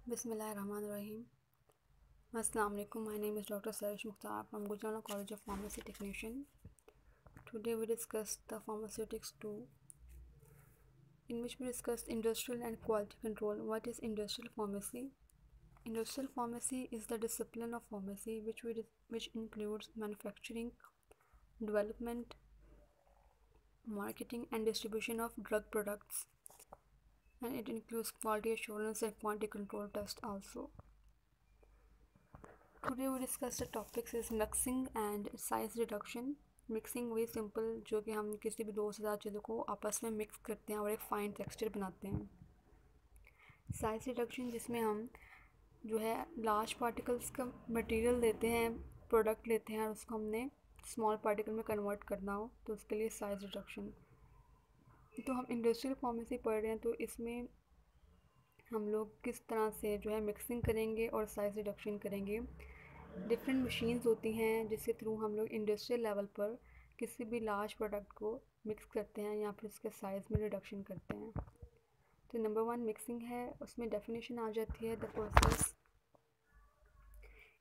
Bismillahirrahmanirrahim. Assalamu alaikum. My name is Dr. Sarish Mukhtar from Gujranwala College of Pharmacy Technician. Today we discuss the Pharmaceutics 2, in which we discuss industrial and quality control. What is industrial pharmacy? Industrial pharmacy is the discipline of pharmacy which includes manufacturing, development, marketing and distribution of drug products, and it includes quality assurance and quality control test also. Today we discuss the topics is mixing and size reduction. Mixing वही simple जो कि हम किसी भी दो से ज़्यादा चीज़ों को आपस में मिक्स करते हैं और एक फाइन टेक्सचर बनाते हैं. साइज रिडक्शन जिसमें हम जो है लार्ज पार्टिकल्स का मटेरियल लेते हैं, प्रोडक्ट लेते हैं और उसको हमने स्मॉल पार्टिकल में कन्वर्ट करना हो तो उसके लिए साइज रिडक्शन. तो हम इंडस्ट्रियल फार्मेसी पढ़ रहे हैं तो इसमें हम लोग किस तरह से जो है मिक्सिंग करेंगे और साइज रिडक्शन करेंगे. डिफरेंट मशीन्स होती हैं जिसके थ्रू हम लोग इंडस्ट्रियल लेवल पर किसी भी लार्ज प्रोडक्ट को मिक्स करते हैं या फिर उसके साइज़ में रिडक्शन करते हैं. तो नंबर 1 मिक्सिंग है, उसमें डेफिनेशन आ जाती है द प्रोसेस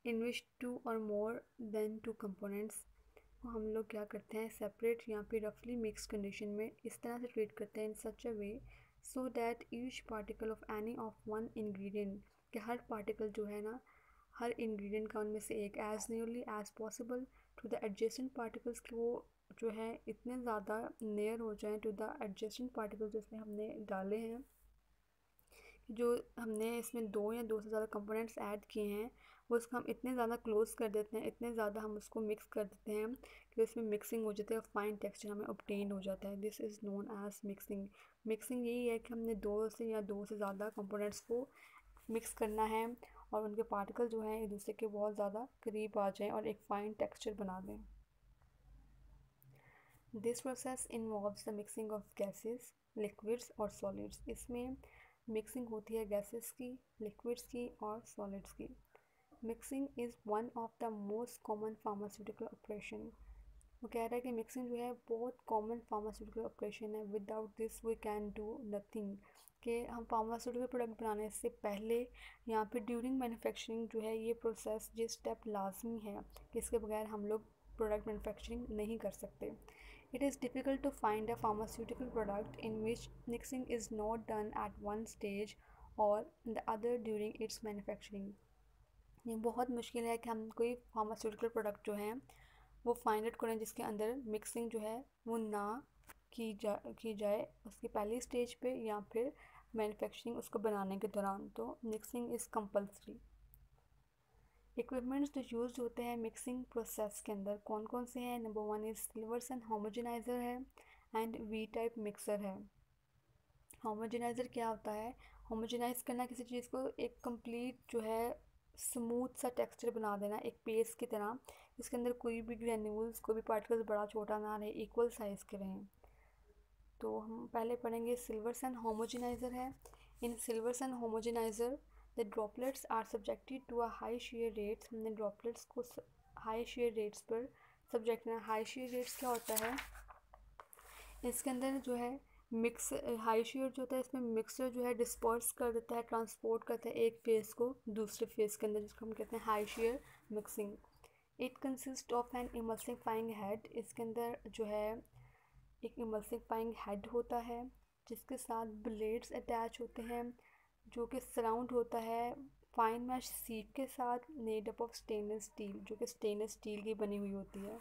इन विच 2 और मोर देन 2 कंपोनेंट्स को हम लोग क्या करते हैं सेपरेट या फिर रफली मिक्स कंडीशन में इस तरह से ट्रीट करते हैं in such a way so that each particle of any of one ingredient कि हर पार्टिकल जो है ना हर इंग्रेडिएंट का उनमें से एक as nearly as possible to the adjacent particles की वो जो है इतने ज़्यादा नियर हो जाएं टू द एडजेसेंट पार्टिकल्स जिसमें हमने डाले हैं. जो हमने इसमें 2 या 2 से ज़्यादा कंपोनेंट्स ऐड किए हैं वो उसको हम इतने ज़्यादा क्लोज कर देते हैं, इतने ज़्यादा हम उसको मिक्स कर देते हैं कि उसमें मिक्सिंग हो जाती है और फाइन टेक्सचर हमें ऑब्टेन हो जाता है. This is known as mixing. Mixing यही है कि हमने 2 से ज़्यादा कंपोनेंट्स को मिक्स करना है और उनके पार्टिकल जो हैं एक दूसरे के बहुत ज़्यादा करीब आ जाएं और एक फाइन टेक्सचर बना दें. This process involves the mixing of gases, liquids और सॉलिड्स. इसमें मिक्सिंग होती है गैसेस की, लिक्विड्स की और सॉलिड्स की. Mixing is one of the most common pharmaceutical operation. वो कह रहा है कि मिक्सिंग जो है बहुत कॉमन फार्मास्यूटिकल ऑपरेशन है. Without this we can do nothing. कि हम फार्मास्यूटिकल प्रोडक्ट बनाने से पहले या फिर ड्यूरिंग मैन्युफैक्चरिंग जो है ये प्रोसेस ये स्टेप लाजमी है कि इसके बगैर हम लोग प्रोडक्ट मैन्युफैक्चरिंग नहीं कर सकते. It is difficult to find a pharmaceutical product in which mixing is not done at one stage और the other during its manufacturing. ये बहुत मुश्किल है कि हम कोई फार्मास्यूटिकल प्रोडक्ट जो है वो फाइंड आउट करें जिसके अंदर मिक्सिंग जो है वो ना की जाए उसकी पहली स्टेज पे या फिर मैन्युफैक्चरिंग उसको बनाने के दौरान. तो मिक्सिंग इज़ कंपल्सरी. इक्विपमेंट्स जो यूज़ होते हैं मिक्सिंग प्रोसेस के अंदर कौन कौन से हैं. नंबर 1 इज़ सिल्वर्सन होमोजेनाइज़र है एंड वी टाइप मिक्सर है. होमोजेनाइज़र क्या होता है? होमोजेनाइज करना किसी चीज़ को एक कंप्लीट जो है स्मूथ सा टेक्सचर बना देना एक पेस्ट की तरह इसके अंदर कोई भी ग्रेन्यूल्स कोई भी पार्टिकल्स बड़ा छोटा ना रहे, इक्वल साइज़ के रहें. तो हम पहले पढ़ेंगे सिल्वर्सन होमोजेनाइज़र है. In Silverson homogenizer the droplets are subjected to a high shear rates. हमने ड्रॉपलेट्स को हाई शेयर रेट्स पर सब्जेक्ट करना. हाई शेयर रेट्स क्या होता है? इसके अंदर जो है मिक्स हाई शेयर जो होता है इसमें मिक्सर जो है डिस्पर्स कर देता है, ट्रांसपोर्ट करता है एक फेस को दूसरे फेस के अंदर जिसको हम कहते हैं high shear mixing. It consist of an emulsifying head. इसके अंदर जो है एक इमल्सिफाइंग हेड होता है जिसके साथ ब्लेड्स अटैच होते हैं जो कि सराउंड होता है फाइन मैश सीट के साथ made up of stainless steel जो कि स्टेनलेस स्टील की बनी हुई होती है.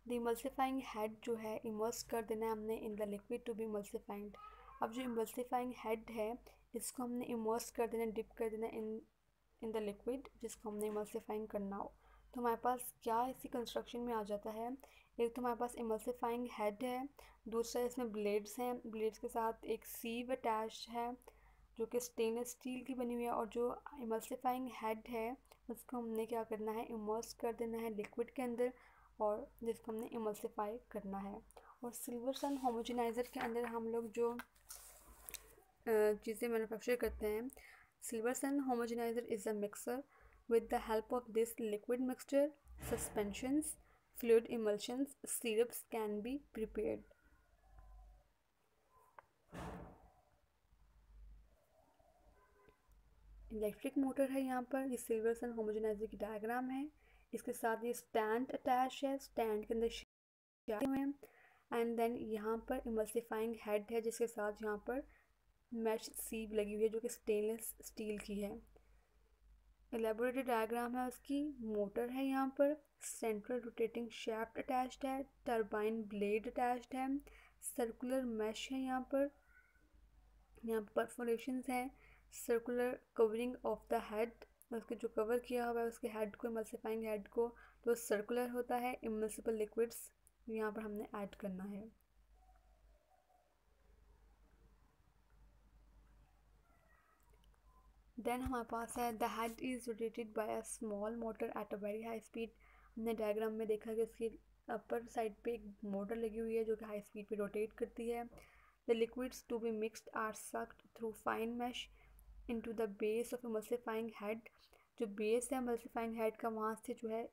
द इमल्सिफाइंग हेड जो है इमर्स कर देना है हमने in the liquid to be emulsified. अब जो इमल्सिफाइंग हेड है इसको हमने इमर्स कर देना, डिप कर देना इन द लिक्विड जिसको हमने इमल्सिफाइंग करना हो. तो हमारे पास क्या इसी कंस्ट्रक्शन में आ जाता है. एक तो हमारे पास इमल्सिफाइंग हेड है, दूसरा इसमें ब्लेड्स हैं, ब्लेड्स के साथ एक सीव अटैच है जो कि स्टेनलेस स्टील की बनी हुई है और जो इमल्सिफाइंग हेड है उसको हमने क्या करना है इमर्स कर देना है लिक्विड के अंदर और जिसको हमने इमल्सिफाई करना है. और सिल्वर्सन होमोजेनाइज़र के अंदर हम लोग जो चीज़ें मैन्युफैक्चर करते हैं Silverson homogenizer is a mixer. With the help of this liquid mixture, suspensions, fluid emulsions, syrups can be prepared. Electric motor है यहाँ पर, ये सिल्वर सन होमोजेनाइजर की डायग्राम है। इसके साथ ये स्टैंड अटैच है, स्टैंड के अंदर हुए हैं। एंड देन यहाँ पर इमल्सिफाइंग हेड है जिसके साथ यहाँ पर मैश सीव लगी हुई है जो कि स्टेनलेस स्टील की है। एलेबोरेटेड डायग्राम है उसकी। मोटर है यहाँ पर, सेंट्रल रोटेटिंग शैफ्ट अटैच्ड है, टरबाइन ब्लेड अटैच्ड है, सर्कुलर मैश है यहाँ पर परफोरेशंस हैं, circular covering of the head, उसके जो कवर किया हुआ है उसके हेड को, इमल्सिफाइंग हेड को, तो सर्कुलर होता है। इमल्सिबल लिक्विड्स यहाँ पर हमने ऐड करना है। देन हमारे पास है the head is rotated bye a small motor at a very high speed. हमने डायग्राम में देखा कि उसकी अपर साइड पे एक मोटर लगी हुई है जो कि हाई स्पीड पे रोटेट करती है। The liquids to be mixed are sucked through fine mesh into the base of emulsifying head. जो बेस है इमल्सिफाइंग हेड का, वहाँ से जो है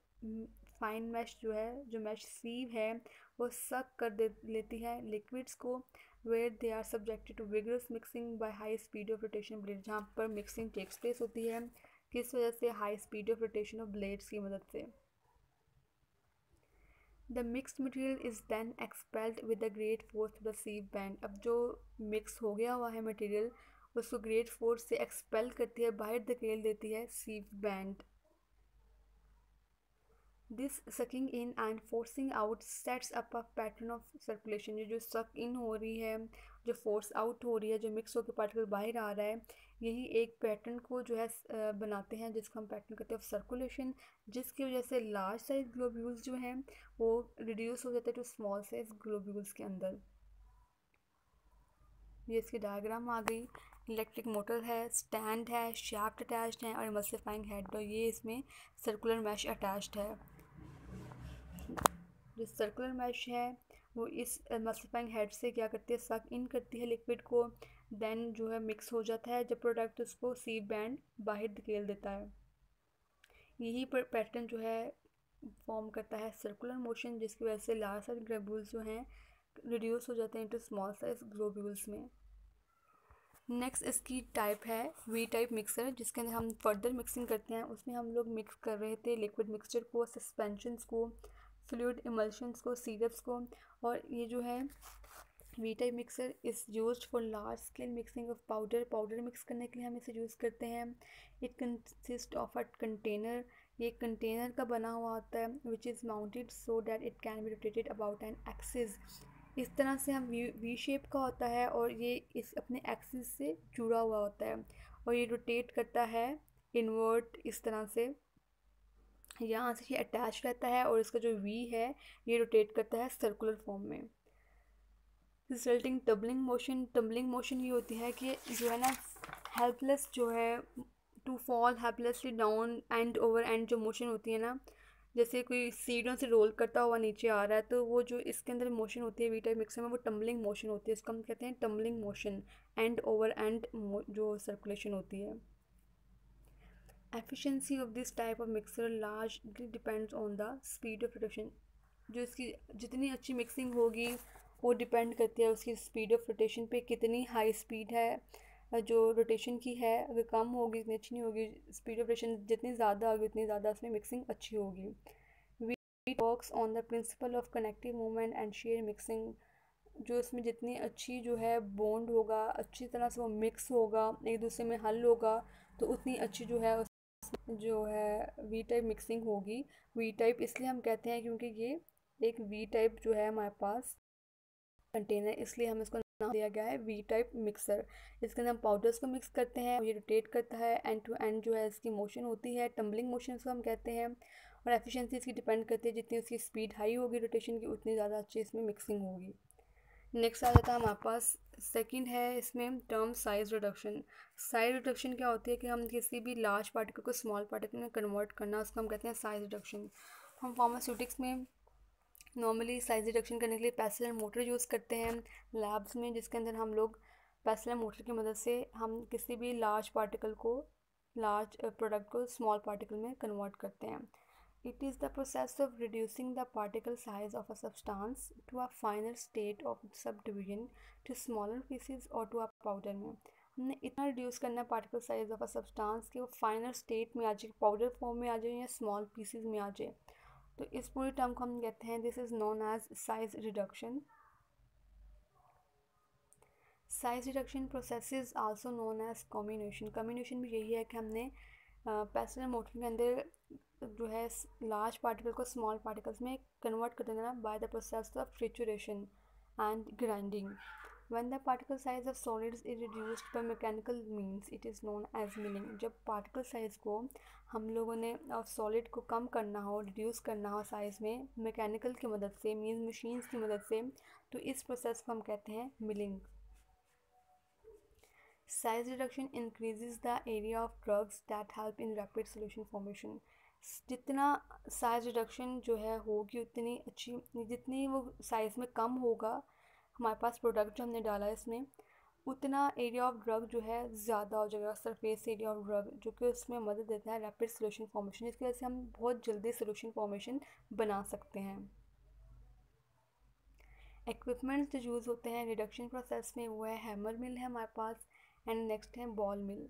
फाइन मैश जो है, जो मैश सीव है वो सक कर दे लेती है लिक्विड्स को, where they are subjected to vigorous mixing by high speed of rotation blade. जहाँ पर मिक्सिंग टेक्स प्लेस होती है, किस वजह से? High speed of rotation of blades की मदद से। The mixed material is then expelled with the great force through the sieve band. अब जो मिक्स हो गया हुआ है मटेरियल उसको ग्रेट फोर्स से एक्सपेल करती है, बाहर धकेल देती है sieve band. This sucking in and forcing out sets up a pattern of circulation. ये जो सक इन हो रही है, जो फोर्स आउट हो रही है, जो मिक्स होकर पार्टिकल बाहर आ रहा है, यही एक पैटर्न को जो है बनाते हैं जिसको हम पैटर्न कहते हैं ऑफ सर्कुलेशन, जिसकी वजह से लार्ज साइज ग्लोब्यूल्स जो हैं वो रिड्यूस हो जाते हैं टू स्मॉल साइज ग्लोब्यूल्स के अंदर। ये इसकी डायग्राम आ गई। इलेक्ट्रिक मोटर है, स्टैंड है, शाफ्ट अटैच्ड है और इमल्सिफाइंग हेड, तो ये इसमें सर्कुलर मैश अटैच्ड है। जो सर्कुलर मैश है वो इस इमल्सिफाइंग हेड से क्या करती है, सक इन करती है लिक्विड को, देन जो है मिक्स हो जाता है जब प्रोडक्ट, उसको सीव बैंड बाहर धकेल देता है। यही पैटर्न जो है फॉर्म करता है सर्कुलर मोशन, जिसकी वजह से लार्ज साइज ग्लोब्यूल्स जो हैं रिड्यूस हो जाते हैं इनटू स्मॉल साइज ग्लोब्यूल्स में। नेक्स्ट इसकी टाइप है वी टाइप मिक्सर, जिसके अंदर हम फर्दर मिक्सिंग करते हैं। उसमें हम लोग मिक्स कर रहे थे लिक्विड मिक्सचर को, सस्पेंशंस को, फ्लूइड इमल्शंस को, सिरप्स को। और ये जो है V type mixer is used for large scale mixing of powder mix करने के लिए हम इसे यूज़ करते हैं। It consist of a container, ये कंटेनर का बना हुआ होता है, which is mounted so that it can be rotated about an axis. इस तरह से हम वी शेप का होता है और ये इस अपने एक्सिस से जुड़ा हुआ होता है और ये रोटेट करता है इनवर्ट इस तरह से, यहाँ से ये अटैच रहता है और इसका जो वी है ये रोटेट करता है सर्कुलर फॉर्म में। रिजल्टिंग टम्बलिंग मोशन ये होती है कि जो है ना हेल्पलेस जो है to fall helplessly down and over and, जो मोशन होती है ना, जैसे कोई सीढ़ियों से रोल करता हुआ नीचे आ रहा है, तो वो जो इसके अंदर मोशन होती है वी टाइप मिक्सर में वो टम्बलिंग मोशन होती है, इसको हम कहते हैं tumbling motion. And over and जो सर्कुलेशन होती है। Efficiency of this type of mixer largely depends on the speed of rotation. जो इसकी जितनी अच्छी मिक्सिंग होगी वो डिपेंड करती है उसकी स्पीड ऑफ रोटेशन पे, कितनी हाई स्पीड है जो रोटेशन की है। अगर कम होगी इतनी अच्छी नहीं होगी, स्पीड ऑफ रोटेशन जितनी ज़्यादा होगी उतनी ज़्यादा उसमें मिक्सिंग अच्छी होगी। V works on the principle of connective movement and shear mixing. जो इसमें जितनी अच्छी जो है बॉन्ड होगा, अच्छी तरह से वो मिक्स होगा, एक दूसरे में हल होगा, तो उतनी अच्छी जो है वी टाइप मिक्सिंग होगी। वी टाइप इसलिए हम कहते हैं क्योंकि ये एक वी टाइप जो है हमारे पास कंटेनर, इसलिए हम इसको नाम दिया गया है वी टाइप मिक्सर। इसके अंदर हम पाउडर्स को मिक्स करते हैं और ये रोटेट करता है, एंड टू एंड जो है इसकी मोशन होती है, टम्बलिंग मोशन इसको हम कहते हैं। और एफिशिएंसी इसकी डिपेंड करती है, जितनी उसकी स्पीड हाई होगी रोटेशन की उतनी ज़्यादा अच्छी इसमें मिक्सिंग होगी। नेक्स्ट आ जाता है हमारे पास सेकंड है इसमें term size reduction. Size reduction क्या होती है कि हम किसी भी लार्ज पार्टिकल को स्मॉल पार्टिकल में कन्वर्ट करना, उसको हम कहते हैं साइज रिडक्शन। हम फार्मास्यूटिक्स में नॉर्मली साइज रिडक्शन करने के लिए पैसेलर मोटर यूज़ करते हैं लैब्स में, जिसके अंदर हम लोग पैसेलर मोटर की मदद से हम किसी भी लार्ज प्रोडक्ट को स्मॉल पार्टिकल में कन्वर्ट करते हैं। It is the process of reducing the particle size of a substance to a final state of subdivision to smaller pieces or to a powder में। हमने इतना रिड्यूस करना है particle size of a substance कि वो final state में आ जाए, powder form में आ जाए या स्मॉल पीसेस में आ जाए। तो इस पूरी टर्म को हम कहते हैं, this is known as size reduction. Size reduction process is also known as comminution. Comminution भी यही है कि हमने पैसेंजर मोटर के अंदर जो है लार्ज पार्टिकल को स्मॉल पार्टिकल्स में कन्वर्ट कर देना by the process of trituration and grinding. When the particle size of solids is reduced by mechanical means, it is known as milling। जब पार्टिकल साइज को हम लोगों ने सॉलिड को कम करना हो, रिड्यूस करना हो साइज में मैकेनिकल की मदद से, मीन्स मशीन्स की मदद से, तो इस प्रोसेस को हम कहते हैं milling. Size reduction increases the area of drugs that help in rapid solution formation. जितना साइज रिडक्शन जो है होगी उतनी अच्छी, जितनी वो साइज़ में कम होगा हमारे पास प्रोडक्ट जो हमने डाला है इसमें, उतना एरिया ऑफ ड्रग जो है ज़्यादा हो जाएगा, सरफेस एरिया ऑफ ड्रग, जो कि उसमें मदद देता है रैपिड सोल्यूशन फॉर्मेशन, जिसकी वजह से हम बहुत जल्दी सोल्यूशन फॉर्मेशन बना सकते हैं। इक्विपमेंट्स जो यूज़ होते हैं रिडक्शन प्रोसेस में वो है हैमर मिल है हमारे पास, एंड नेक्स्ट है ball mill.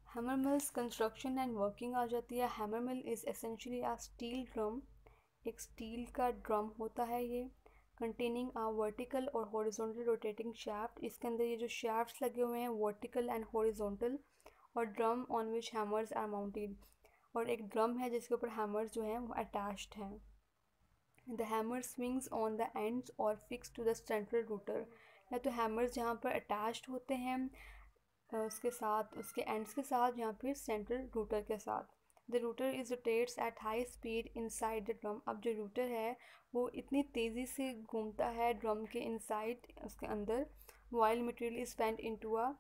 Hammer mills construction and working आ जाती है। Hammer mill is essentially a steel drum, एक स्टील का ड्रम होता है ये, कंटेनिंग अ वर्टिकल और हॉरिजॉन्टल रोटेटिंग शाफ्ट। इसके अंदर ये जो शाफ्ट्स लगे हुए हैं वर्टिकल एंड हॉरिजॉन्टल, और drum on which hammers are mounted, और एक ड्रम है जिसके ऊपर हैमर्स जो हैं वो अटैच्ड हैं। The hammer swings on the ends और fix to the central rotor. या तो हैमर्स जहाँ पर अटैच्ड होते हैं उसके साथ, उसके एंड्स के साथ, या फिर सेंट्रल रूटर के साथ। The router is rotates at high speed inside the drum. अब जो रूटर है वो इतनी तेज़ी से घूमता है ड्रम के इनसाइड, उसके अंदर, while material is fed into a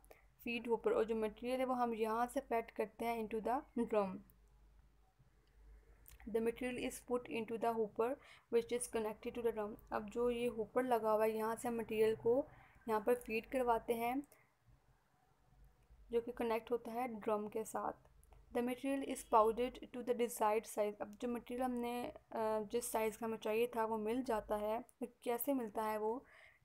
feed hopper, और जो मटेरियल है वो हम यहाँ से फेड करते हैं into the drum. The material is put into the hopper which is connected to the drum. अब जो ये होपर लगा हुआ है यहाँ से हम मटेरियल को यहाँ पर फीड करवाते हैं, जो कि कनेक्ट होता है ड्रम के साथ। The material is powdered to the desired size. अब जो मटेरियल हमने जिस साइज़ का हमें चाहिए था वो मिल जाता है। कैसे मिलता है वो?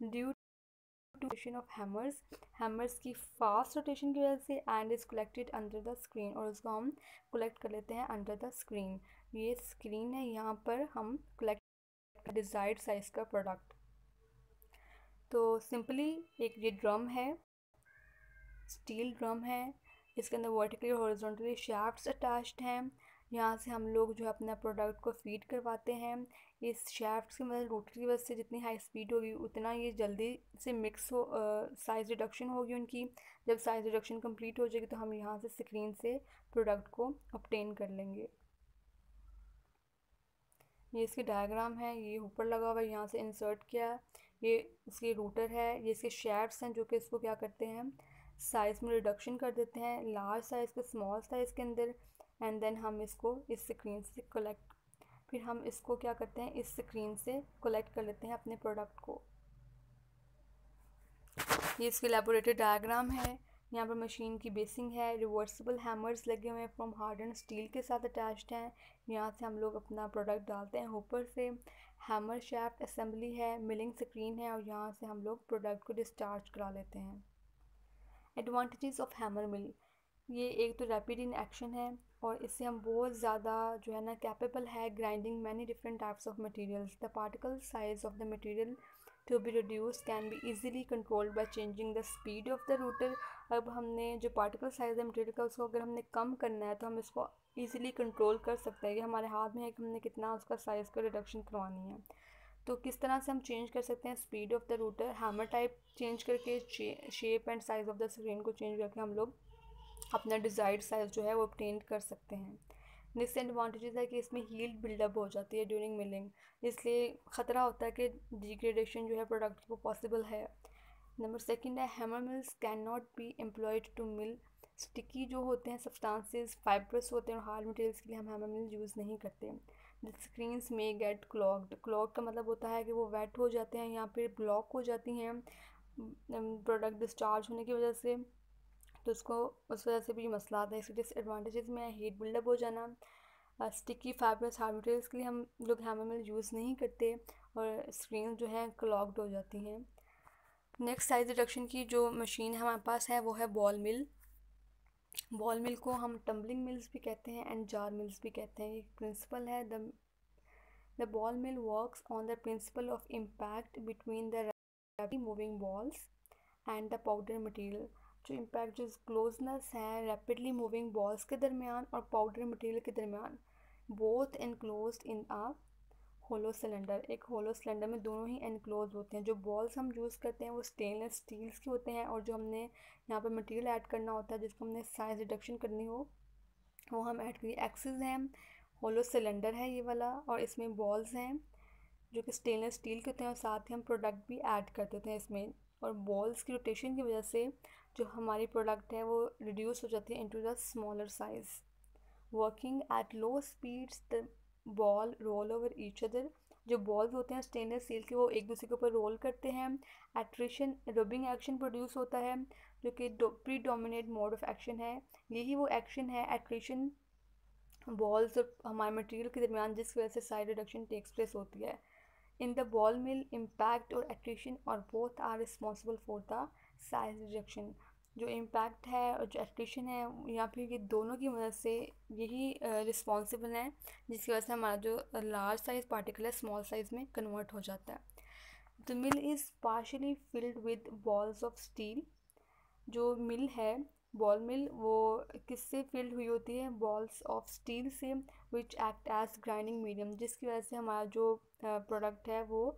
Due to rotation of hammers, hammers की फास्ट रोटेशन की वजह से, and is collected under the screen, और उसको हम कलेक्ट कर लेते हैं अंडर द स्क्रीन। ये स्क्रीन है, यहाँ पर हम कलेक्ट डिज़ायर्ड साइज़ का प्रोडक्ट। तो सिंपली एक ये ड्रम है, स्टील ड्रम है, इसके अंदर वर्टिकली और हॉरिजॉन्टली शाफ्ट्स अटैच्ड हैं। यहाँ से हम लोग जो है अपना प्रोडक्ट को फीड करवाते हैं। इस शाफ्ट्स की मदद, रोटर की वजह से जितनी हाई स्पीड होगी उतना ये जल्दी से मिक्स हो, साइज़ रिडक्शन होगी उनकी। जब साइज़ रिडक्शन कंप्लीट हो जाएगी तो हम यहाँ से स्क्रीन से प्रोडक्ट को ऑब्टेन कर लेंगे। ये इसकी डायग्राम है, ये ऊपर लगा हुआ है, यहाँ से इंसर्ट किया, ये इसकी रूटर है, ये इसके शाफ्ट्स हैं जो कि इसको क्या करते हैं, साइज़ में रिडक्शन कर देते हैं लार्ज साइज़ के स्मॉल साइज़ के अंदर। एंड देन हम इसको इस स्क्रीन से कलेक्ट, फिर हम इसको क्या करते हैं, इस स्क्रीन से कलेक्ट कर लेते हैं अपने प्रोडक्ट को। ये इसकी लैबोरेटरी डायग्राम है। यहाँ पर मशीन की बेसिंग है, रिवर्सिबल हैमर्स लगे हुए हैं फ्रॉम हार्डन स्टील के साथ अटैच्ड हैं। यहाँ से हम लोग अपना प्रोडक्ट डालते हैं ऊपर से। हैमर शाफ्ट असेंबली है, मिलिंग स्क्रीन है, और यहाँ से हम लोग प्रोडक्ट को डिस्चार्ज करा लेते हैं। एडवांटेजेस ऑफ हैमर मिल, ये एक तो रैपिड इन एक्शन है, और इससे हम बहुत ज़्यादा जो है ना कैपेबल है grinding many different types of materials. The particle size of the material to be reduce can be easily controlled by changing the speed of the rotor. अब हमने जो पार्टिकल साइज है मटेरियल का, उसको अगर हमने कम करना है तो हम इसको ईजिली कंट्रोल कर सकते हैं। ये हमारे हाथ में है कि हमने कितना उसका साइज़ का रिडक्शन करवानी है। तो किस तरह से हम चेंज कर सकते हैं speed of the rotor, hammer type change करके, shape and size of the screen को चेंज करके हम लोग अपना डिज़ायर्ड साइज़ जो है वो ऑब्टेन कर सकते हैं। डिसएडवांटेजेस है कि इसमें हील्ड बिल्डअप हो जाती है ड्यूरिंग मिलिंग, इसलिए ख़तरा होता है कि डिग्रेडेशन जो है प्रोडक्ट को पॉसिबल है। नंबर सेकंड है hammer mills can not be employed to mill sticky जो होते हैं सब्सटेंसेस, फाइब्रस होते हैं, और हार्ड मटेरियल्स के लिए हम हैमर मिल यूज़ नहीं करते। द स्क्रीन्स में गेट क्लॉग्ड, क्लॉग का मतलब होता है कि वो वेट हो जाते हैं या फिर ब्लॉक हो जाती हैं प्रोडक्ट डिस्चार्ज होने की वजह से, तो उसको उस वजह से भी मसला आता है। इसके डिसएडवांटेजेस में हीट बिल्डअप हो जाना, स्टिकी फाइब्रस हार्ड मटेरियल्स के लिए हम लोग हैमर मिल यूज़ नहीं करते, और स्क्रीन जो है क्लॉग्ड हो जाती हैं। नेक्स्ट साइज रिडक्शन की जो मशीन हमारे पास है वो है बॉल मिल। बॉल मिल को हम टम्बलिंग मिल्स भी कहते हैं एंड जार मिल्स भी कहते हैं। ये प्रिंसिपल है the ball mill works on the principle of impact between the rapidly moving balls and the powder material. जो इम्पैक्ट जो क्लोजनेस है रैपिडली मूविंग बॉल्स के दरमियान और पाउडर मटेरियल के दरमियान, both enclosed in a hollow cylinder. एक hollow cylinder में दोनों ही एनक्लोज होते हैं। जो बॉल्स हम यूज़ करते हैं वो स्टेनलेस स्टील्स के होते हैं, और जो हमने यहाँ पर मटेरियल ऐड करना होता है जिसको हमने साइज रिडक्शन करनी हो वो हम ऐड करिए। एक्सिस हैं, होलो सिलेंडर है ये वाला, और इसमें बॉल्स हैं जो कि स्टेनलेस स्टील के होते हैं, और साथ ही हम प्रोडक्ट भी ऐड कर देते हैं इसमें। और बॉल्स की रोटेशन की वजह से जो हमारी प्रोडक्ट है वो रिड्यूस हो जाती है into the smaller size. Working at low speeds the ball roll over each other. जो बॉल्स होते हैं स्टेनलेस स्टील के वो एक दूसरे के ऊपर रोल करते हैं। एट्रिशन रबिंग एक्शन प्रोड्यूस होता है जो कि pre dominate mode of action है। यही वो एक्शन है एट्रिशन बॉल्स और हमारे मटेरियल के दरमियान जिसकी वजह से साइज रिडक्शन टेक्स प्लेस होती है। In the ball mill impact और एक्ट्रीशन और both are responsible for the size reduction. जो इम्पैक्ट है और जो एक्ट्रीशन है या फिर ये दोनों की मदद से यही रिस्पॉन्सिबल है जिसकी वजह से हमारा जो लार्ज साइज पार्टिकल है स्मॉल साइज में कन्वर्ट हो जाता है। The mill is partially filled with balls of steel. जो मिल है बॉल मिल वो किससे फिल्ड हुई होती है, बॉल्स ऑफ स्टील से, which act as grinding medium, जिसकी वजह से हमारा जो प्रोडक्ट है वो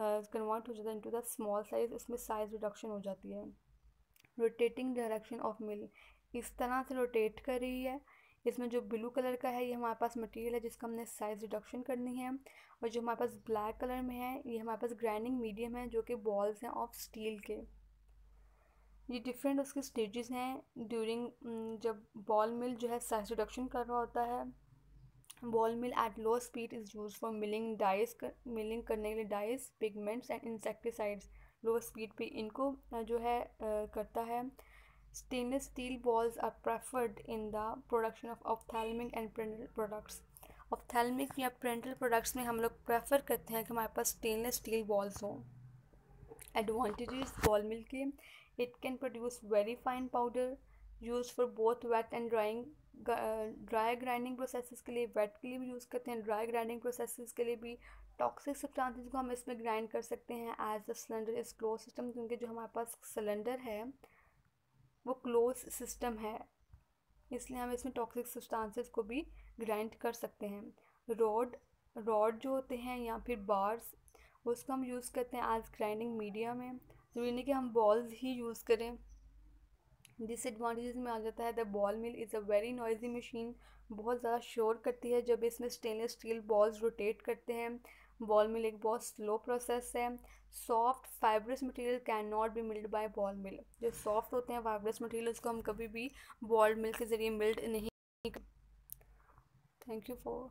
कन्वर्ट हो जाता है इनटू द स्मॉल साइज, उसमें साइज रिडक्शन हो जाती है। रोटेटिंग डायरेक्शन ऑफ मिल, इस तरह से रोटेट कर रही है। इसमें जो ब्लू कलर का है ये हमारे पास मटेरियल है जिसका हमने साइज रिडक्शन करनी है, और जो हमारे पास ब्लैक कलर में है ये हमारे पास ग्राइंडिंग मीडियम है जो कि बॉल्स हैं ऑफ स्टील के। ये डिफरेंट उसके स्टेजेस हैं ड्यूरिंग जब बॉल मिल जो है साइज रिडक्शन कर रहा होता है। Ball mill at low speed is use for milling dyes, milling करने के लिए dyes, pigments and insecticides. Low speed पे इनको जो है करता है। Stainless steel balls are preferred in the production of ophthalmic and parental products. Ophthalmic या पेरेंटल प्रोडक्ट्स में हम लोग प्रेफर करते हैं कि हमारे पास स्टेनलेस स्टील बॉल्स हों। एडवांटेजेस बॉल मिल के, it can produce very fine powder use for both wet and drying. Dry grinding processes के लिए, वेट के लिए भी यूज़ करते हैं, ड्राई ग्राइंडिंग प्रोसेसेस के लिए भी। टॉक्सिक सब्सटेंसेस को हम इसमें ग्राइंड कर सकते हैं as the cylinder is close system, क्योंकि जो हमारे पास सिलेंडर है वो क्लोज सिस्टम है, इसलिए हम इसमें टॉक्सिक सब्सटेंसेस को भी ग्राइंड कर सकते हैं। रॉड जो होते हैं या फिर बार्स, उसको हम यूज़ करते हैं एज ग्राइंडिंग मीडिया में। ज़रूरी नहीं कि हम बॉल्स ही यूज़ करें। डिसएडवांटेजेस में आ जाता है the ball mill is a very noisy machine, बहुत ज़्यादा शोर करती है जब इसमें स्टेनलेस स्टील बॉल्स रोटेट करते हैं। बॉल मिल एक बहुत स्लो प्रोसेस है। Soft fibrous material can not be milled by ball mill. जो सॉफ्ट होते हैं फाइब्रस मटेरियल उसको हम कभी भी बॉल मिल के ज़रिए मिल्ड नहीं। Thank you for